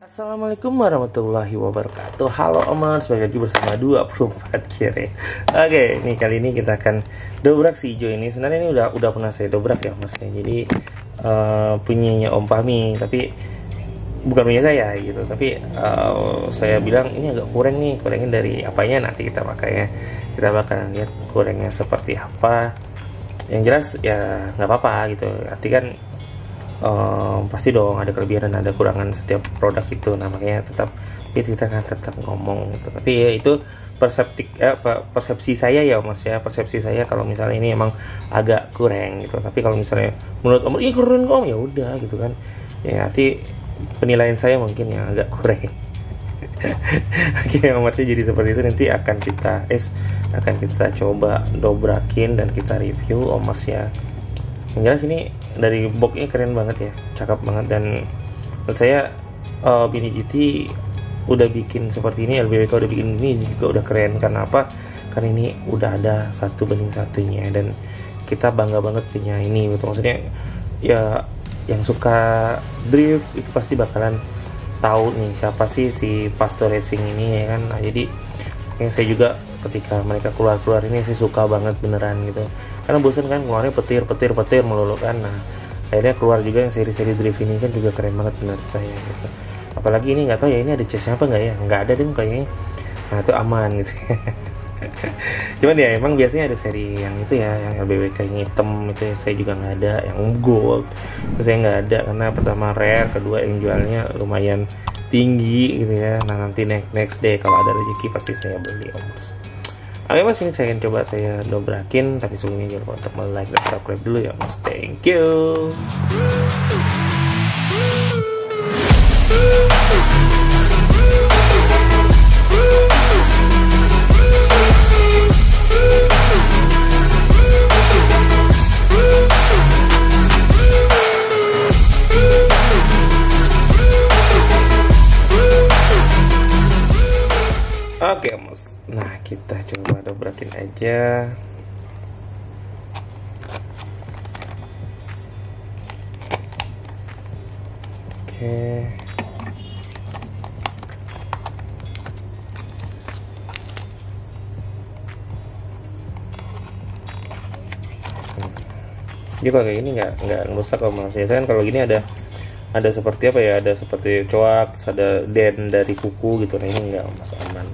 Assalamualaikum warahmatullahi wabarakatuh. Halo Omers, balik lagi bersama 24 kiri. Oke, nih kali ini kita akan dobrak si hijau ini. Sebenarnya ini udah pernah saya dobrak ya Mas ya. Jadi punyanya Om Fahmi, tapi bukan punya saya gitu. Tapi saya bilang ini agak kurang nih, kurangin dari apanya, nanti kita pakai ya. Kita bakalan lihat kurangnya seperti apa. Yang jelas ya nggak apa-apa gitu. Arti kan pasti dong ada kelebihan dan ada kurangan setiap produk itu. Nah makanya kita kan tetap ngomong gitu. Tapi ya itu persepsi saya ya Mas ya, persepsi saya kalau misalnya ini emang agak kurang gitu. Tapi kalau misalnya menurut Om ini keren kok, ya udah gitu kan ya, nanti penilaian saya mungkin yang agak kurang. Oke, Omersnya jadi seperti itu. Nanti akan kita coba dobrakin dan kita review Omers ya. Yang jelas ini dari boxnya keren banget ya, cakep banget. Dan menurut saya Bini GT udah bikin seperti ini, LBWK udah bikin ini juga udah keren. Karena apa? Karena ini udah ada 1:1-nya dan kita bangga banget punya ini gitu. Maksudnya ya yang suka drift itu pasti bakalan tahu nih siapa sih si Pasto Racing ini ya kan. Nah, jadi yang saya juga ketika mereka keluar ini saya suka banget beneran gitu. Karena bosan kan keluarnya petir melulu kan. Nah akhirnya keluar juga yang seri-seri drift ini kan juga keren banget menurut saya gitu. Apalagi ini nggak tahu ya ini ada chestnya apa nggak ya, nggak ada deh kayaknya. Nah itu aman gitu. Cuman ya emang biasanya ada seri yang itu ya, yang LBWK yang hitam itu ya, saya juga nggak ada. Yang gold itu saya nggak ada karena pertama rare, kedua yang jualnya lumayan tinggi gitu ya. Nah nanti next day kalau ada rezeki pasti saya beli Omers. Oke Mas, ini saya akan coba saya dobrakin, tapi sebelumnya jangan lupa untuk like dan subscribe dulu ya Mas. Thank you. Oke Mas, nah kita coba dobrakin aja. Oke. Jadi kalau kayak gini nggak rusak kok Mas. Biasanya kan kalau gini ada seperti apa ya, ada seperti coak, ada den dari kuku gitu. Nah ini enggak Mas, aman.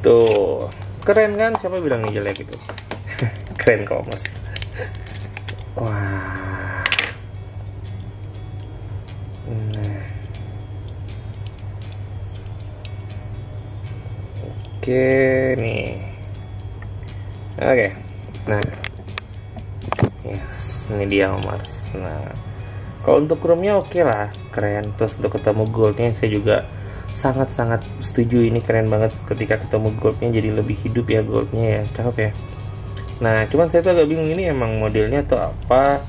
Tuh keren kan, siapa bilang ini jelek itu. Keren kok Mas. Wah. Nah. Oke nih. Oke. Nah. Yes, ini dia Omers. Nah, kalau untuk chrome-nya oke lah, keren. Terus untuk ketemu goldnya saya juga sangat setuju, ini keren banget ketika ketemu goldnya, jadi lebih hidup ya goldnya ya, cakep ya. Nah cuman saya tuh agak bingung ini emang modelnya atau apa,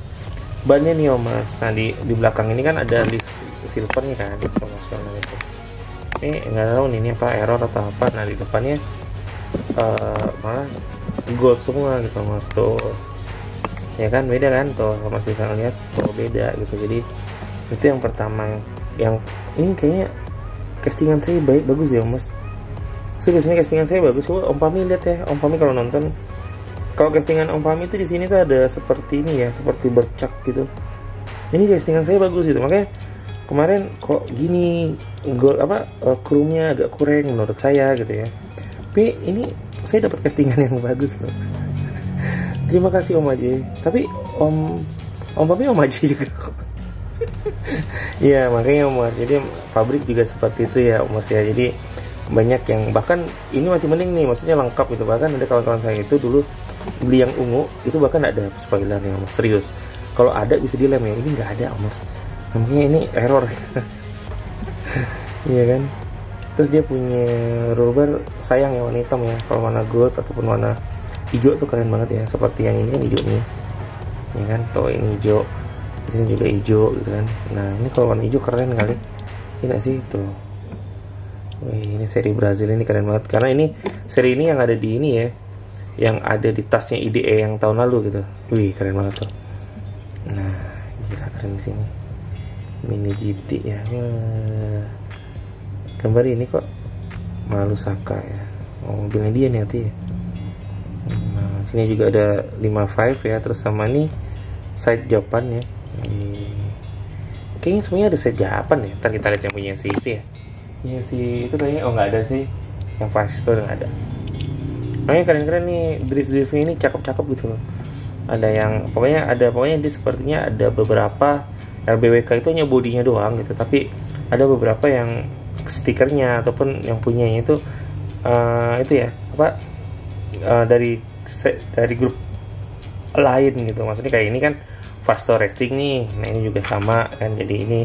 bannya nih Omers. Nah di belakang ini kan ada list silvernya kan, promosional itu. Ini nggak tahu nih ini apa, error atau apa. Nah di depannya malah gold semua gitu Mas, tuh ya kan, beda kan tuh, Mas bisa lihat tuh beda gitu. Jadi itu yang pertama, yang ini kayaknya castingan saya bagus ya Mas. Biasanya castingan saya bagus. Om Fahmi lihat ya, Om Fahmi kalau nonton, kalau castingan Om Fahmi itu di sini tuh ada seperti ini ya, seperti bercak gitu. Ini castingan saya bagus gitu, makanya kemarin kok gini gold apa chrome-nya agak kurang menurut saya gitu ya. Tapi ini saya dapat castingan yang bagus loh. Terima kasih Om Aji. Tapi Om Fahmi Om Aji juga. Iya makanya Mas, jadi pabrik juga seperti itu ya Mas ya. Jadi banyak yang, bahkan ini masih mending nih, maksudnya lengkap gitu. Bahkan ada kawan-kawan saya itu dulu beli yang ungu itu bahkan ada spoilernya Mas, serius. Kalau ada bisa dilem ya, ini nggak ada Mas. Namanya ini error. Iya kan. Terus dia punya rubber, sayang ya warna hitam ya. Kalau warna gold ataupun warna hijau tuh keren banget ya. Seperti yang ini kan hijau nih, ya kan. Tuh ini hijau, ini juga hijau gitu kan. Nah ini kalau warna hijau keren kali, ini sih tuh. Wih, ini seri Brazil ini keren banget, karena ini seri ini yang ada di ini ya, yang ada di tasnya IDE yang tahun lalu gitu. Wih keren banget tuh. Nah gila keren di sini. Mini GT ya. Gambar ini kok Malu Saka ya. Oh, mobilnya dia nih hati ya. Nah, sini juga ada 55 ya, terus sama nih side Japan ya. Kayaknya semuanya ada side Japan ya. Ntar kita lihat yang punya si itu ya. Punya si itu kayaknya, oh nggak ada sih. Yang Fast Store nggak ada. Makanya keren-keren nih, drift-driftnya ini cakep-cakep gitu loh. Ada yang pokoknya dia sepertinya ada beberapa LBWK itu hanya bodinya doang gitu, tapi ada beberapa yang stikernya ataupun yang punyanya itu itu ya apa dari grup lain gitu. Maksudnya kayak ini kan Fasto Racing nih, nah ini juga sama kan, jadi ini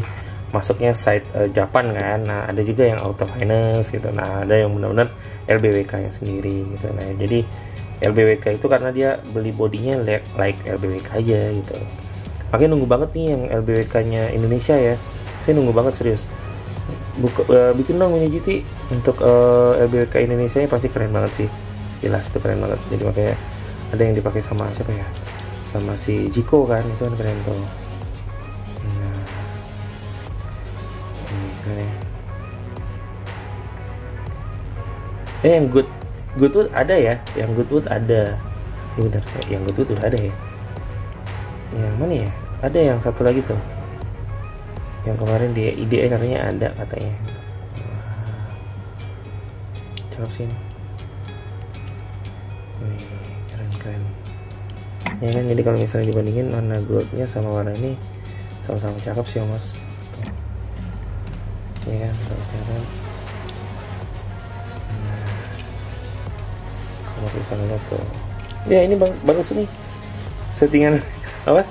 masuknya site Japan kan. Nah ada juga yang Auto Finance gitu, nah ada yang benar-benar LBWK nya sendiri gitu. Nah jadi LBWK itu karena dia beli bodinya like LBWK aja gitu. Makanya nunggu banget nih yang LBWK nya Indonesia ya, saya nunggu banget serius. Bikin dong mini GT untuk LBWK Indonesia nya, pasti keren banget sih, jelas itu keren banget. Jadi makanya ada yang dipakai sama siapa ya, sama si Jiko kan, itu kan keren tuh. Nah, ini keren ya. Yang Goodwood ada ya, yang Goodwood ada. Ini benar, yang Goodwood udah ada ya. Yang mana ya? Ada yang satu lagi tuh. Yang kemarin di IDE katanya ada katanya. Cakep sih ini. Keren. Ya kan, jadi kalau misalnya dibandingin warna goldnya sama warna ini sama-sama cakep sih mas. Ya kan, sama-sama. Kalau bisa ngeliat tuh, ya ini bagus nih settingan apa,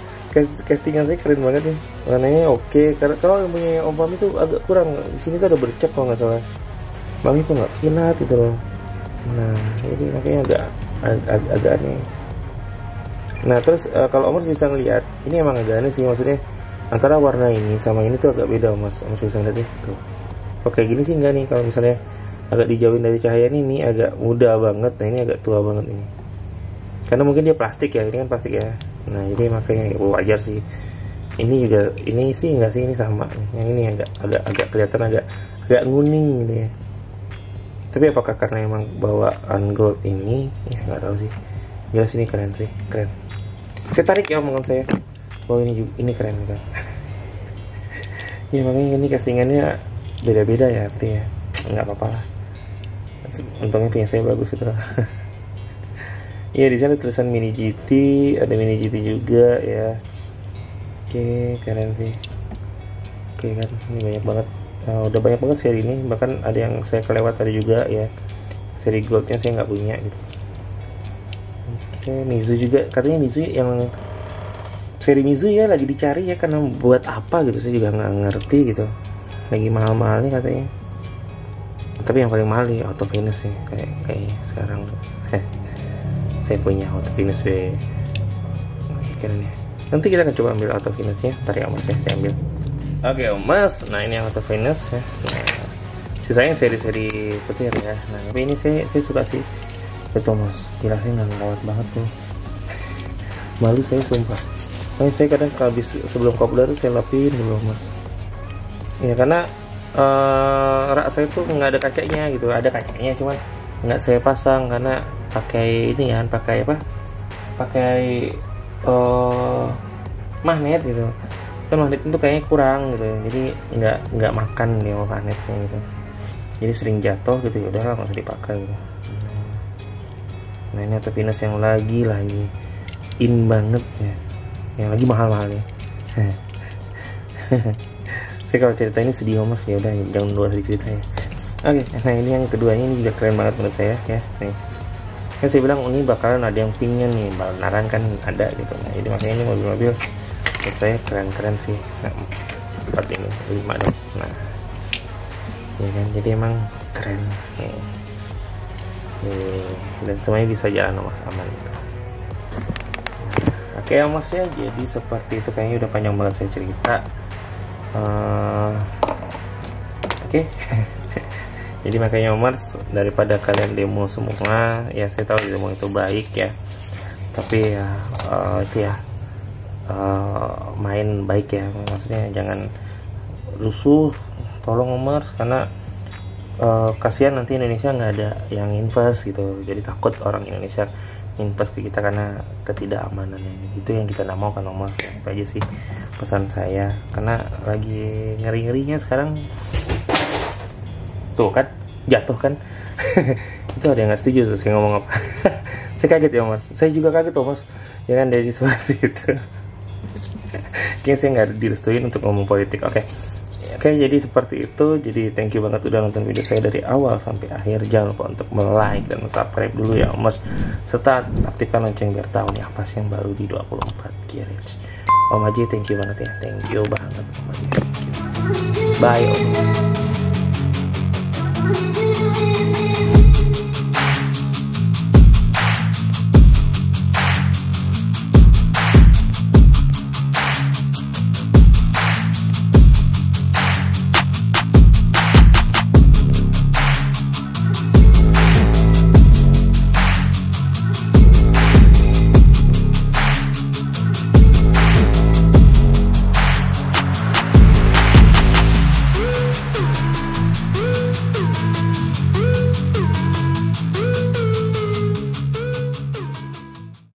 castingan saya keren banget nih, warnanya oke. Karena kalau yang punya Om Fahmi itu agak kurang, di sini tuh ada bercak kalau nggak salah, Bang itu nggak kilat gitu loh. Nah jadi makanya agak aneh. Nah terus kalau Om bisa ngeliat, ini emang agak aneh sih, maksudnya antara warna ini sama ini tuh agak beda Om bisa ngeliat tuh. Oke gini sih enggak nih, kalau misalnya agak dijauhin dari cahaya ini agak muda banget. Nah ini agak tua banget ini, karena mungkin dia plastik ya, ini kan plastik ya. Nah jadi makanya wajar sih. Ini juga, ini sih enggak sih, ini sama. Yang ini agak kelihatan agak nguning gitu ya. Tapi apakah karena emang bawaan gold ini, ya nggak tahu sih. Jelas ini keren sih, keren. Saya tarik ya omongan saya bahwa ini keren gitu. Ya makanya ini castingannya beda-beda ya artinya, nggak apa-apa lah. Untungnya punya saya bagus itu. Iya di sana tulisan mini GT, ada mini GT juga ya. Oke keren sih. Oke kan, ini banyak banget. Udah banyak banget seri ini, bahkan ada yang saya kelewat tadi juga ya. Seri goldnya saya nggak punya gitu. Oke, Mizu juga, katanya Mizu yang seri Mizu ya lagi dicari ya, karena buat apa gitu saya juga nggak ngerti gitu. Lagi mahal-mahal nih katanya. Tapi yang paling mahal nih Auto Finish sih kayak sekarang. Saya punya Auto Finish deh. Keren ya. Nanti kita akan coba ambil Auto Finish-nya. Ntar ya mas ya, saya ambil. Oke mas, nah ini yang Auto Finish ya. Nah, sisanya seri-seri petir ya. Nah tapi ini saya suka sih. Betul mas, gila saya nggak ngelawat banget tuh. Malu saya sumpah. Makanya saya kadang habis sebelum kopdar saya lapin dulu mas. Ya karena rak saya tuh nggak ada kacanya gitu, ada kacanya cuman nggak saya pasang karena pakai ini ya, pakai apa? Pakai magnet gitu. Kan magnet itu kayaknya kurang gitu, jadi nggak makan nih magnetnya gitu. Jadi sering jatuh gitu, ya udah nggak usah dipakai gitu. Nah ini Auto Finish yang lagi in banget ya, yang lagi mahal ya. Saya kalau cerita ini sedih mas, ya udah jangan dua cerita ya. Oke, nah ini yang keduanya, ini juga keren banget menurut saya ya. Nih kan saya bilang ini bakalan ada yang pinknya nih, benaran kan ada gitu. Nah jadi makanya ini mobil-mobil menurut saya keren sih. Nah, 4 ini 5 deh. Nah ya kan, jadi emang keren nih. Dan semuanya bisa jalan mas aman gitu. Oke ya mas ya, jadi seperti itu, kayaknya udah panjang banget saya cerita. Oke. Jadi makanya Mas, daripada kalian demo semua, ya saya tahu demo itu baik ya, tapi ya itu ya main baik ya, maksudnya jangan rusuh, tolong Omers, karena kasihan nanti Indonesia nggak ada yang invest gitu, jadi takut orang Indonesia invest ke kita karena ketidakamanannya gitu, yang kita nggak mau kan Omers. Itu aja sih pesan saya, karena lagi ngeri-ngerinya sekarang tuh kan, jatuh kan. Itu ada yang nggak setuju tuh saya ngomong apa. Saya kaget ya Mas, saya juga kaget Mas, ya kan, dari seperti itu. Kayaknya saya nggak direstuin untuk ngomong politik. Oke, jadi seperti itu. Jadi thank you banget udah nonton video saya dari awal sampai akhir. Jangan lupa untuk like dan subscribe dulu ya Mas, serta aktifkan lonceng biar tahu nih apa sih yang baru di 24 Kirit. Om Haji thank you banget ya, thank you banget Om Haji, thank you. Bye Om.